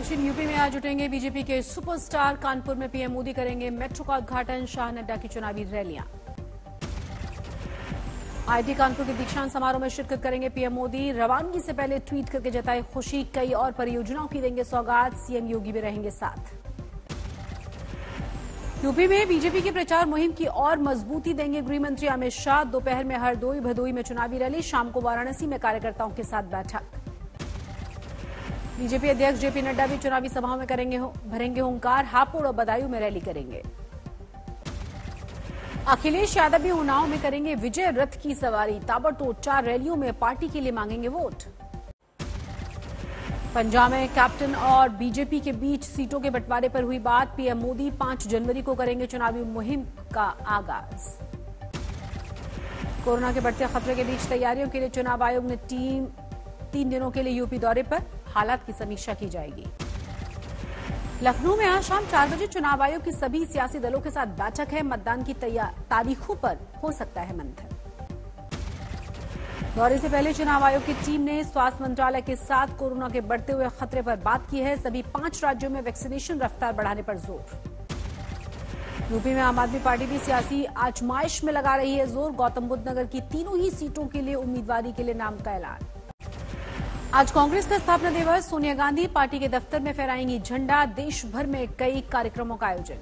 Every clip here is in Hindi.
दक्षिण यूपी में आज जुटेंगे बीजेपी के सुपरस्टार। कानपुर में पीएम मोदी करेंगे मेट्रो का उद्घाटन। शाह नड्डा की चुनावी रैलियां। आईआईटी कानपुर के दीक्षांत समारोह में शिरकत करेंगे पीएम मोदी। रवानगी से पहले ट्वीट करके जताई खुशी। कई और परियोजनाओं की देंगे सौगात। सीएम योगी भी रहेंगे साथ। यूपी में बीजेपी की प्रचार मुहिम की और मजबूती देंगे गृह मंत्री अमित शाह। दोपहर में हरदोई भदोई में चुनावी रैली। शाम को वाराणसी में कार्यकर्ताओं के साथ बैठक। बीजेपी अध्यक्ष जेपी नड्डा भी चुनावी सभाओं में भरेंगे हुंकार। हापुड़ और बदायूं में रैली करेंगे। अखिलेश यादव भी उन्नाव में करेंगे विजय रथ की सवारी। ताबड़तोड़ 4 रैलियों में पार्टी के लिए मांगेंगे वोट। पंजाब में कैप्टन और बीजेपी के बीच सीटों के बंटवारे पर हुई बात। पीएम मोदी 5 जनवरी को करेंगे चुनावी मुहिम का आगाज। कोरोना के बढ़ते खतरे के बीच तैयारियों के लिए चुनाव आयोग ने टीम 3 दिनों के लिए यूपी दौरे पर। हालात की समीक्षा की जाएगी। लखनऊ में आज शाम 4 बजे चुनाव आयोग की सभी सियासी दलों के साथ बैठक है। मतदान की तारीखों पर हो सकता है मंथन। दौरे से पहले चुनाव आयोग की टीम ने स्वास्थ्य मंत्रालय के साथ कोरोना के बढ़ते हुए खतरे पर बात की है। सभी 5 राज्यों में वैक्सीनेशन रफ्तार बढ़ाने पर जोर। यूपी में आम आदमी पार्टी भी सियासी आजमाइश में लगा रही है जोर। गौतम बुद्ध नगर की तीनों ही सीटों के लिए उम्मीदवारी के लिए नाम का ऐलान। आज कांग्रेस का स्थापना दिवस। सोनिया गांधी पार्टी के दफ्तर में फहराएंगी झंडा। देश भर में कई कार्यक्रमों का आयोजन।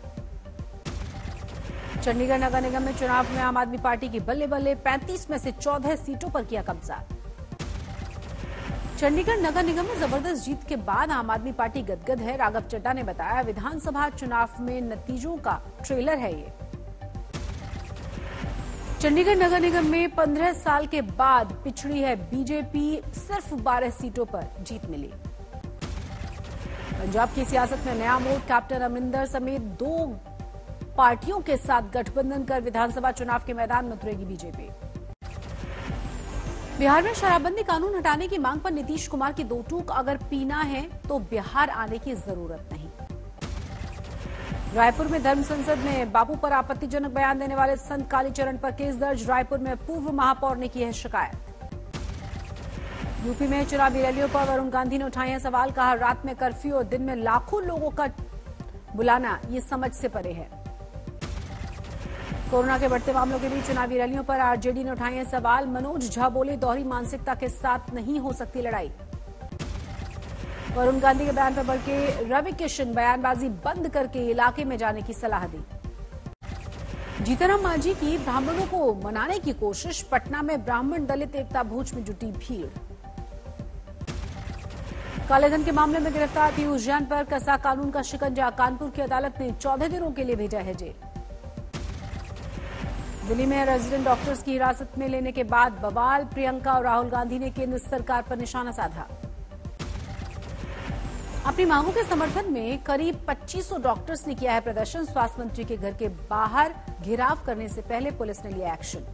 चंडीगढ़ नगर निगम में चुनाव में आम आदमी पार्टी की बल्ले बल्ले। 35 में से 14 सीटों पर किया कब्जा। चंडीगढ़ नगर निगम में जबरदस्त जीत के बाद आम आदमी पार्टी गदगद है। राघव चड्ढा ने बताया विधानसभा चुनाव में नतीजों का ट्रेलर है ये। चंडीगढ़ नगर निगम में 15 साल के बाद पिछड़ी है बीजेपी। सिर्फ 12 सीटों पर जीत मिली। पंजाब की सियासत में नया मोड़। कैप्टन अमरिंदर समेत 2 पार्टियों के साथ गठबंधन कर विधानसभा चुनाव के मैदान में उतरेगी बीजेपी। बिहार में शराबबंदी कानून हटाने की मांग पर नीतीश कुमार की 2 टूक। अगर पीना है तो बिहार आने की जरूरत नहीं। रायपुर में धर्म संसद में बापू पर आपत्तिजनक बयान देने वाले संत कालीचरण पर केस दर्ज। रायपुर में पूर्व महापौर ने की है शिकायत। यूपी में चुनावी रैलियों पर वरुण गांधी ने उठाए हैं सवाल। कहा रात में कर्फ्यू और दिन में लाखों लोगों का बुलाना ये समझ से परे है। कोरोना के बढ़ते मामलों के बीच चुनावी रैलियों पर आरजेडी ने उठाए हैं सवाल। मनोज झा बोले दोहरी मानसिकता के साथ नहीं हो सकती लड़ाई। वरुण गांधी के बयान पर बल्कि रवि किशन बयानबाजी बंद करके इलाके में जाने की सलाह दी। जीतनराम मांझी की ब्राह्मणों को मनाने की कोशिश। पटना में ब्राह्मण दलित एकता भोज में जुटी भीड़। कालेधन के मामले में गिरफ्तार पीयूष जैन पर कसा कानून का शिकंजा। कानपुर की अदालत ने 14 दिनों के लिए भेजा है जेल। दिल्ली में रेजिडेंट डॉक्टर्स की हिरासत में लेने के बाद बवाल। प्रियंका और राहुल गांधी ने केंद्र सरकार पर निशाना साधा। अपनी मांगों के समर्थन में करीब 2500 डॉक्टर्स ने किया है प्रदर्शन। स्वास्थ्य मंत्री के घर के बाहर घेराव करने से पहले पुलिस ने लिया एक्शन।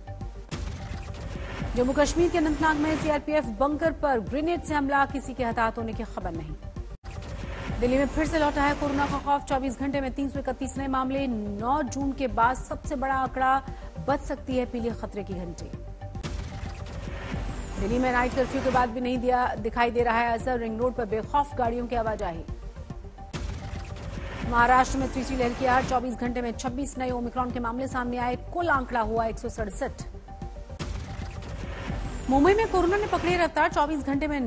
जम्मू कश्मीर के अनंतनाग में सीआरपीएफ बंकर पर ग्रेनेड से हमला। किसी के हताहत होने की खबर नहीं। दिल्ली में फिर से लौटा है कोरोना का खौफ। 24 घंटे में 331 नए मामले। 9 जून के बाद सबसे बड़ा आंकड़ा। बच सकती है पीली खतरे की घंटी। दिल्ली में नाइट कर्फ्यू के बाद भी नहीं दिखाई दे रहा है असर। रिंग रोड पर बेखौफ गाड़ियों की आवाजाही। महाराष्ट्र में तीसरी लहर की आहट। 24 घंटे में 26 नए ओमिक्रॉन के मामले सामने आए। कुल आंकड़ा हुआ 167। मुंबई में कोरोना ने पकड़ी रफ्तार। 24 घंटे में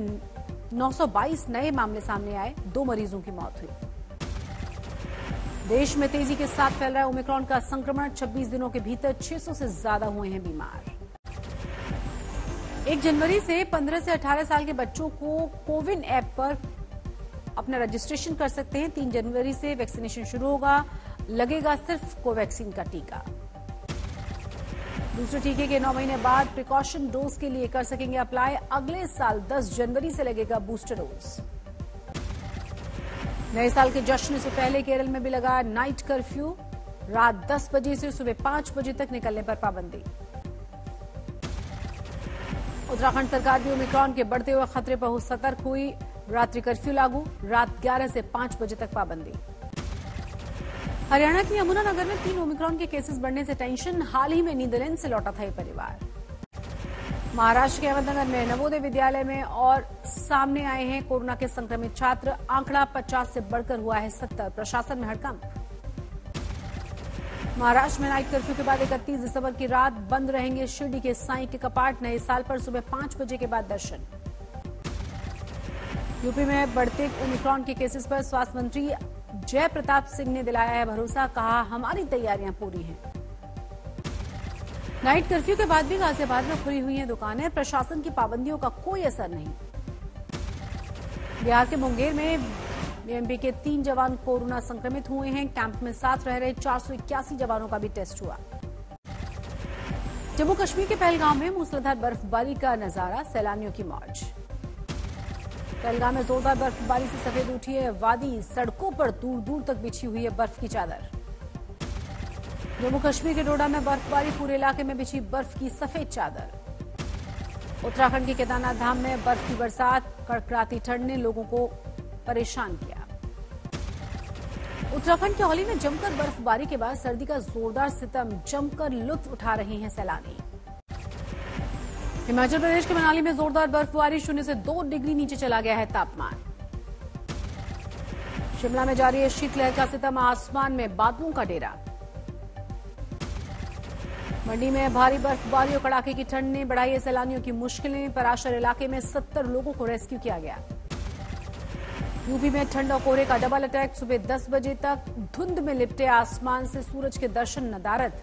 922 नए मामले सामने आए। 2 मरीजों की मौत हुई। देश में तेजी के साथ फैल रहा है ओमिक्रॉन का संक्रमण। 26 दिनों के भीतर 600 से ज्यादा हुए हैं बीमार। 1 जनवरी से 15 से 18 साल के बच्चों को कोविन ऐप पर अपना रजिस्ट्रेशन कर सकते हैं। 3 जनवरी से वैक्सीनेशन शुरू होगा। लगेगा सिर्फ कोवैक्सीन का टीका। दूसरे टीके के 9 महीने बाद प्रिकॉशन डोज के लिए कर सकेंगे अप्लाई। अगले साल 10 जनवरी से लगेगा बूस्टर डोज। नए साल के जश्न से पहले केरल में भी लगा नाइट कर्फ्यू। रात 10 बजे से सुबह 5 बजे तक निकलने पर पाबंदी। उत्तराखंड सरकार भी ओमिक्रॉन के बढ़ते हुए खतरे पर सतर्क हुई। रात्रि कर्फ्यू लागू। रात 11 से 5 बजे तक पाबंदी। हरियाणा के यमुनानगर में 3 ओमिक्रॉन के केसेस बढ़ने से टेंशन। हाल ही में नीदरलैंड से लौटा था ये परिवार। महाराष्ट्र के अहमदनगर में नवोदय विद्यालय में और सामने आए हैं कोरोना के संक्रमित छात्र। आंकड़ा 50 से बढ़कर हुआ है 70। प्रशासन में हड़कंप। महाराष्ट्र में नाइट कर्फ्यू के बाद 31 दिसंबर की रात बंद रहेंगे शिरडी के साईं के कपाट। नए साल पर सुबह 5 बजे के बाद दर्शन। यूपी में बढ़ते ओमिक्रॉन के केसेस पर स्वास्थ्य मंत्री जय प्रताप सिंह ने दिलाया है भरोसा। कहा, हमारी तैयारियां पूरी हैं। नाइट कर्फ्यू के बाद भी गाजियाबाद में खुली हुई हैं दुकानें। प्रशासन की पाबंदियों का कोई असर नहीं। बिहार के मुंगेर में बीएमपी के 3 जवान कोरोना संक्रमित हुए हैं। कैंप में साथ रह रहे 481 जवानों का भी टेस्ट हुआ। जम्मू कश्मीर के पहलगाम में मूसलाधार बर्फबारी का नजारा। सैलानियों की मौज। पहलगाम में जोरदार बर्फबारी से सफेद उठी है वादी। सड़कों पर दूर दूर तक बिछी हुई है बर्फ की चादर। जम्मू कश्मीर के डोडा में बर्फबारी। पूरे इलाके में बिछी बर्फ की सफेद चादर। उत्तराखंड के केदारनाथ धाम में बर्फ की बरसात। कड़कड़ाती ठंड ने लोगों को परेशान किया। उत्तराखंड के औली में जमकर बर्फबारी के बाद सर्दी का जोरदार सितम जमकर लुत्फ उठा रहे हैं सैलानी। हिमाचल प्रदेश के मनाली में जोरदार बर्फबारी। 0 से 2 डिग्री नीचे चला गया है तापमान। शिमला में जारी है शीतलहर का सितम। आसमान में बादलों का डेरा। मंडी में भारी बर्फबारी और कड़ाके की ठंड ने बढ़ाई है सैलानियों की मुश्किलें। पराशर इलाके में 70 लोगों को रेस्क्यू किया गया। यूपी में ठंड और कोहरे का डबल अटैक। सुबह 10 बजे तक धुंध में लिपटे आसमान से सूरज के दर्शन नदारद।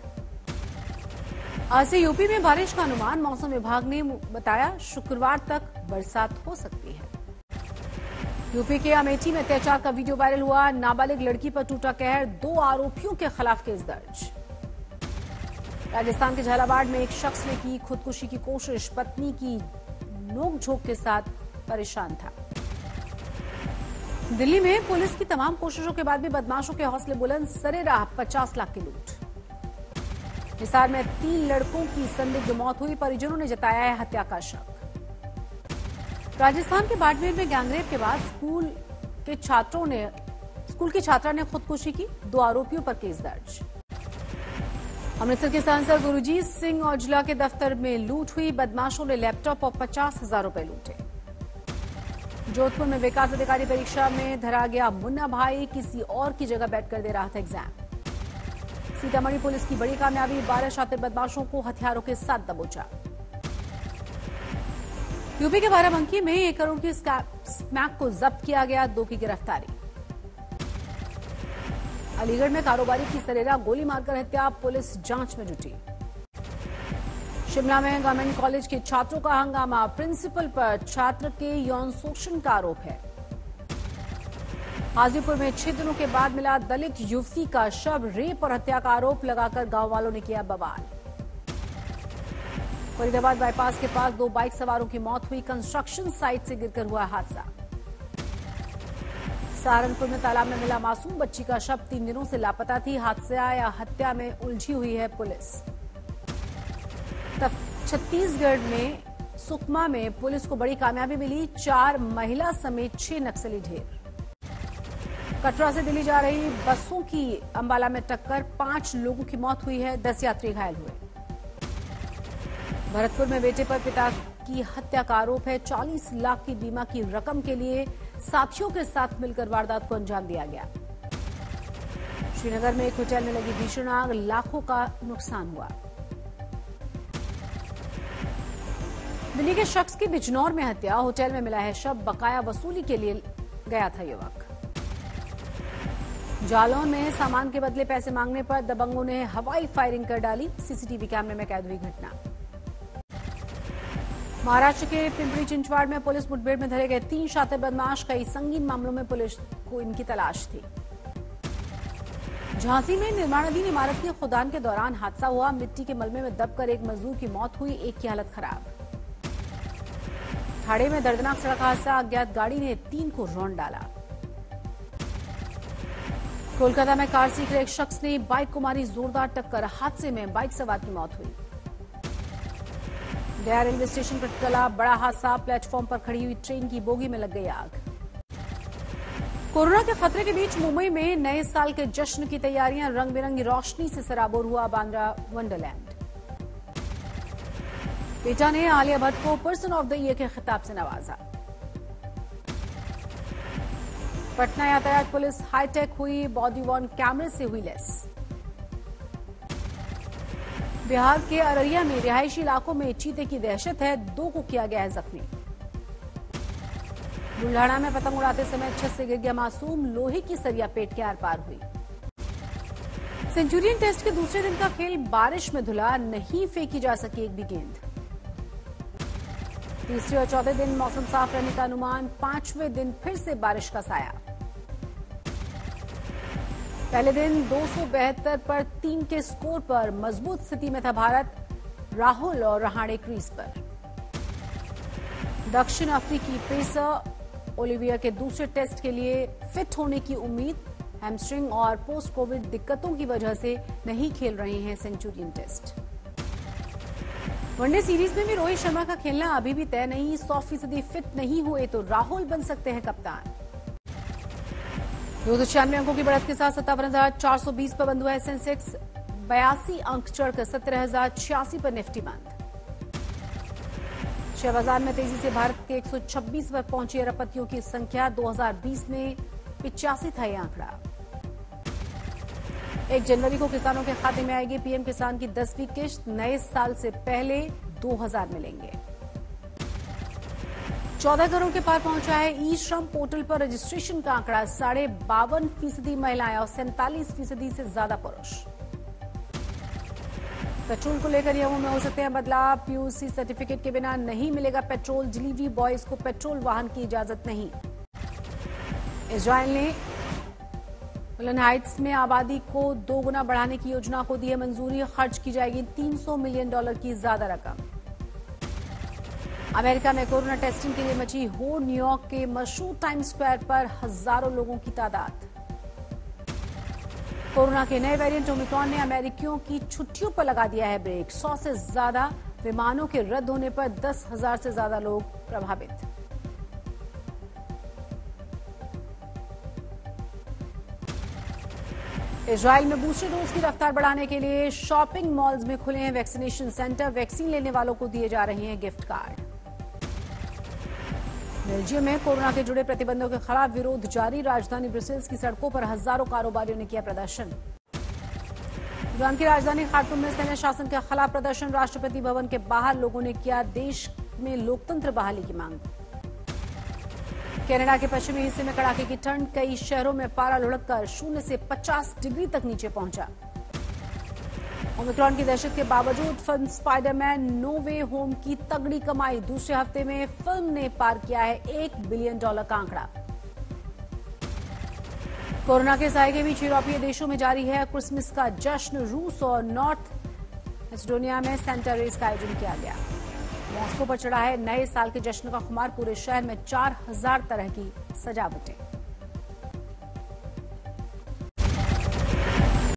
आज से यूपी में बारिश का अनुमान। मौसम विभाग ने बताया शुक्रवार तक बरसात हो सकती है। यूपी के अमेठी में अत्याचार का वीडियो वायरल हुआ। नाबालिग लड़की पर टूटा कहर। 2 आरोपियों के खिलाफ केस दर्ज। राजस्थान के झालावाड़ में एक शख्स ने की खुदकुशी की कोशिश। पत्नी की नोकझोंक के साथ परेशान था। दिल्ली में पुलिस की तमाम कोशिशों के बाद भी बदमाशों के हौसले बुलंद। सरेराह 50 लाख की लूट। हिसार में 3 लड़कों की संदिग्ध मौत हुई। परिजनों ने जताया है हत्या का शक। राजस्थान के बाड़मेर में गैंगरेप के बाद स्कूल की छात्रा ने खुदकुशी की। 2 आरोपियों पर केस दर्ज। अमृतसर के सांसद गुरजीत सिंह औजला के दफ्तर में लूट हुई। बदमाशों ने लैपटॉप और 50,000 रुपए लूटे। जोधपुर में विकास अधिकारी परीक्षा में धरा गया मुन्ना भाई। किसी और की जगह बैठकर दे रहा था एग्जाम। सीतामढ़ी पुलिस की बड़ी कामयाबी। 12 शातिर बदमाशों को हथियारों के साथ दबोचा। यूपी के बाराबंकी में 1 करोड़ की स्मैक को जब्त किया गया। 2 की गिरफ्तारी। अलीगढ़ में कारोबारी की सरेराह गोली मारकर हत्या। पुलिस जांच में जुटी। शिमला में गवर्नमेंट कॉलेज के छात्रों का हंगामा। प्रिंसिपल पर छात्र के यौन शोषण का आरोप है। हाजीपुर में 6 दिनों के बाद मिला दलित युवती का शव। रेप और हत्या का आरोप लगाकर गांव वालों ने किया बवाल। फरीदाबाद बाईपास के पास 2 बाइक सवारों की मौत हुई। कंस्ट्रक्शन साइट से गिरकर हुआ हादसा। सहारनपुर में तालाब में मिला मासूम बच्ची का शव। 3 दिनों से लापता थी। हादसा या हत्या में उलझी हुई है पुलिस। छत्तीसगढ़ में सुकमा में पुलिस को बड़ी कामयाबी मिली। 4 महिला समेत 6 नक्सली ढेर। कटरा से दिल्ली जा रही बसों की अंबाला में टक्कर। 5 लोगों की मौत हुई है। 10 यात्री घायल हुए। भरतपुर में बेटे पर पिता की हत्या का आरोप है। 40 लाख की बीमा की रकम के लिए साथियों के साथ मिलकर वारदात को अंजाम दिया गया। श्रीनगर में एक होटल में लगी भीषण आग। लाखों का नुकसान हुआ। दिल्ली के शख्स की बिजनौर में हत्या। होटल में मिला है शव। बकाया वसूली के लिए गया था युवक। जालौन में सामान के बदले पैसे मांगने पर दबंगों ने हवाई फायरिंग कर डाली। सीसीटीवी कैमरे में कैद हुई घटना। महाराष्ट्र के पिंपरी चिंचवाड़ में पुलिस मुठभेड़ में धरे गए 3 शातिर बदमाश। कई संगीन मामलों में पुलिस को इनकी तलाश थी। झांसी में निर्माणाधीन इमारत की खुदान के दौरान हादसा हुआ। मिट्टी के मलबे में दबकर एक मजदूर की मौत हुई। एक की हालत खराब। ठाणे में दर्दनाक सड़क हादसा। अज्ञात गाड़ी ने 3 को रौंद डाला। कोलकाता में कार सीख रहे एक शख्स ने बाइक को मारी जोरदार टक्कर। हादसे में बाइक सवार की मौत हुई। गया रेलवे स्टेशन पर टला बड़ा हादसा। प्लेटफॉर्म पर खड़ी हुई ट्रेन की बोगी में लग गई आग। कोरोना के खतरे के बीच मुंबई में नए साल के जश्न की तैयारियां। रंग बिरंगी रोशनी से सराबोर हुआ बांद्रा वंडरलैंड। पेटा ने आलिया भट्ट को पर्सन ऑफ द ईयर के खिताब से नवाजा। पटना यातायात पुलिस हाईटेक हुई, बॉडी वॉर्न कैमरे से हुई लेस। बिहार के अररिया में रिहायशी इलाकों में चीते की दहशत है, 2 को किया गया है जख्मी। बुल्ढाना में पतंग उड़ाते समय छत से गिर गया मासूम, लोहे की सरिया पेट के आर पार हुई। सेंचुरियन टेस्ट के दूसरे दिन का खेल बारिश में धुला, नहीं फेंकी जा सकी एक भी गेंद। तीसरे और चौथे दिन मौसम साफ रहने का अनुमान, 5वें दिन फिर से बारिश का साया। पहले दिन 272 पर 3 के स्कोर पर मजबूत स्थिति में था भारत, राहुल और रहाणे क्रीज पर। दक्षिण अफ्रीकी पेसर ओलिवियर के दूसरे टेस्ट के लिए फिट होने की उम्मीद, हैमस्ट्रिंग और पोस्ट कोविड दिक्कतों की वजह से नहीं खेल रहे हैं सेंचुरियन टेस्ट। वनडे सीरीज में भी रोहित शर्मा का खेलना अभी भी तय नहीं, 100% फिट नहीं हुए तो राहुल बन सकते हैं कप्तान। 296 अंकों की बढ़त के साथ 57,420 पर बंद हुआ है सेंसेक्स, 82 अंक चढ़कर 17,086 पर निफ्टी बंद। शेयर बाजार में तेजी से भारत के 126 पर पहुंची अरबपतियों की संख्या, 2020 में 85 था यह आंकड़ा। 1 जनवरी को किसानों के खाते में आएगी पीएम किसान की 10वीं किश्त, नए साल से पहले 2000 मिलेंगे। 14 करोड़ के पार पहुंचा है ई श्रम पोर्टल पर रजिस्ट्रेशन का आंकड़ा, 52.5% महिलाएं और 47% से ज्यादा पुरुष। पेट्रोल को लेकर नियमों में हो सकते हैं बदलाव, पीयूसी सर्टिफिकेट के बिना नहीं मिलेगा पेट्रोल, डिलीवरी बॉयज को पेट्रोल वाहन की इजाजत नहीं। इजराइल ने गोलन हाइट्स में आबादी को 2 गुना बढ़ाने की योजना को दी है मंजूरी, खर्च की जाएगी $300 मिलियन की ज्यादा रकम। अमेरिका में कोरोना टेस्टिंग के लिए मची होड़, न्यूयॉर्क के मशहूर टाइम स्क्वायर पर हजारों लोगों की तादाद। कोरोना के नए वेरिएंट ओमिक्रॉन ने अमेरिकियों की छुट्टियों पर लगा दिया है ब्रेक, 100 से ज्यादा विमानों के रद्द होने पर 10,000 से ज्यादा लोग प्रभावित। इजराइल में बूस्टर डोज की रफ्तार बढ़ाने के लिए शॉपिंग मॉल्स में खुले हैं वैक्सीनेशन सेंटर, वैक्सीन लेने वालों को दिए जा रहे हैं गिफ्ट कार्ड। बेल्जियम में कोरोना के जुड़े प्रतिबंधों के खिलाफ विरोध जारी, राजधानी ब्रसेल्स की सड़कों पर हजारों कारोबारियों ने किया प्रदर्शन। ईरान की राजधानी खार्तूम में सेना शासन के खिलाफ प्रदर्शन, राष्ट्रपति भवन के बाहर लोगों ने किया देश में लोकतंत्र बहाली की मांग। कनाडा के पश्चिमी हिस्से में कड़ाके की ठंड, कई शहरों में पारा लुढ़ककर 0 से 50 डिग्री तक नीचे पहुंचा। ओमिक्रॉन की दहशत के बावजूद फिल्म स्पाइडरमैन नो वे होम की तगड़ी कमाई, दूसरे हफ्ते में फिल्म ने पार किया है $1 बिलियन का आंकड़ा। कोरोना के साए के बीच यूरोपीय देशों में जारी है क्रिसमस का जश्न, रूस और नॉर्थ मैसेडोनिया में सेंटा रेस का आयोजन किया गया। मॉस्को पर चढ़ा है नए साल के जश्न का खुमार, पूरे शहर में 4000 तरह की सजावटें।